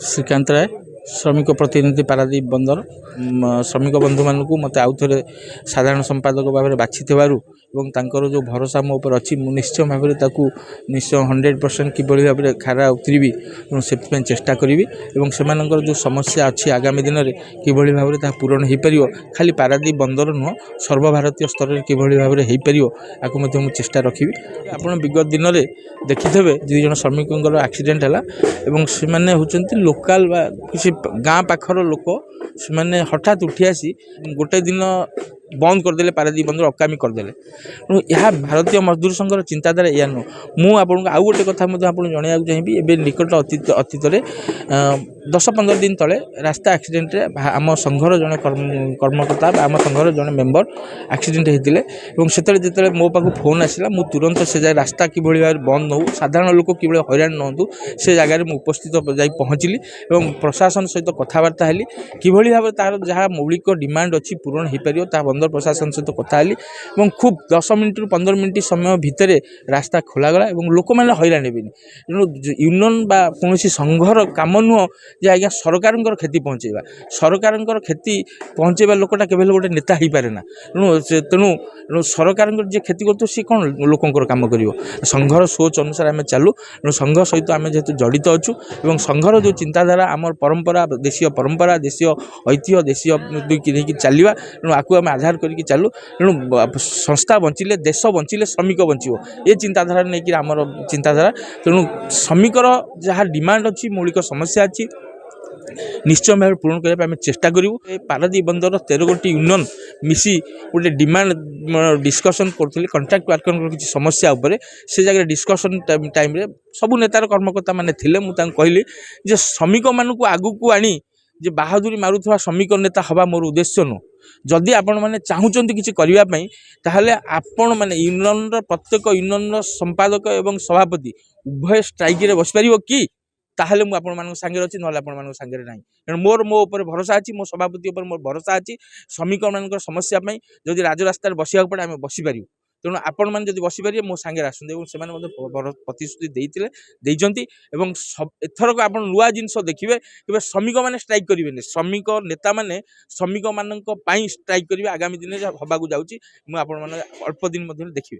श्रीकांत राय श्रमिक प्रतिनिधि पारादीप बंदर श्रमिक बंधु मानक मत आउ थे साधारण संपादक भाव में बाछि जो भरोसा मो पर अच्छी निश्चय भाव में निश्चय 100% किभली भाव में खारा उतरबी से चेष्टा करी से जो समस्या अच्छी आगामी दिन में किभली भाव में पूरण हो पार खाली पारादीप बंदर नुह सर्वभारतीय स्तर में किभली भाव में हो पार आपको चेष्टा रखी आप विगत दिन में देखिथे 2 जन श्रमिक एक्सीडेंट है से होती लोकाल किसी गाँ पाखर लोक से हठात उठी आसी गोटे दिन बंद करदे पारादीप बंदर अकामी करदे यह भारतीय मजदूर संघर चिंताधारा या नुह मुझे आउ गोटे कथा जनवाक चाहिए एवं निकट अतीत 10-15 दिन तले रास्ता एक्सीडेंट आम संघर जड़े कर्मकर्ता आम संघर जड़े मेम्बर एक्सीडेंट होते से मो पाक फोन आसला मु तुरंत से जाए रास्ता किभली भाव बंद हो साधारण लोक कि हैरान नहतु से जगार मुझे उपस्थित जा पहुँचली और प्रशासन सहित कथबार्ता हेली किभली भाव तार जहाँ मौलिक डिमांड अच्छी पूरण हो पार बंदर प्रशासन सहित कथा हेली खूब 10 मिनट रु 15 मिनट समय भितर रास्ता खोलागला और लोक मैंने हैरान हेबेनि तेणु यूनियन बा कौन संघर काम नुह जे आज्ञा सरकार क्षति पहुँचेगा सरकार क्षति पहुँचेगा लोकटा केवल गोटे नेता हो पारे ना तेणु सरकार जे क्षति कर सी कौन लोकंर काम कर संघर सोच अनुसार आम चालू संघ सहित आम जेहेतु जड़ित अच्छु और संघर जो चिंताधारा आम परंपरा देशीय ऐतिह्य देशीय चलवा तेणु आपको आम आधार करके चालू तेणु संस्था बंचिले देश बंचिले श्रमिक बंचो ये चिंताधारा नहीं कि आमर चिंताधारा तेणु श्रमिकर जहाँ डिमांड अच्छी मौलिक समस्या अच्छी निश्चय भाव पूरण करने चेष्टा करूँ पारादीप बंदर 13 गोटी यूनियन मिसी गोटे डिमांड डिस्कसन करुँ कंट्राक्ट वर्कर किसी समस्या उपर से जगह डिस्कसन टाइम रे सबू नेतार कर्मकर्ता मैंने थे मुझे कहली जे श्रमिक मानक आगू को आनी जे बाहादुरी मारुवा श्रमिक नेता हवा मोर उद्देश्य नुह जदि आपण मैंने चाहूँगी किसी करने ताहले आपण मैंने यूनियन प्रत्येक यूनियन संपादक एवं सभापति उभय स्ट्राइक रे बस पार कि ताहले मु आपण मानक सांगे अच्छी ना आपण मानक सांगे ना तेणु मोर मो ऊपर भरोसा अच्छी मो सभापति ऊपर मोर भरोसा अच्छी श्रमिक मान समस्या जदि राजरास्तार बसिया पड़े आम बसीपर तेणु आपण मैंने जब बसीपारे मो सांगे आसते प्रतिश्रुति देते एथरक आप नुआ जिनस देखिए कि श्रमिक मैंने स्ट्राइक करेंगे श्रमिक नेता मैंने श्रमिक मान स्ट्राइक करेंगे आगामी दिन हवा जाऊँगी मुझे अल्प दिन देखिए।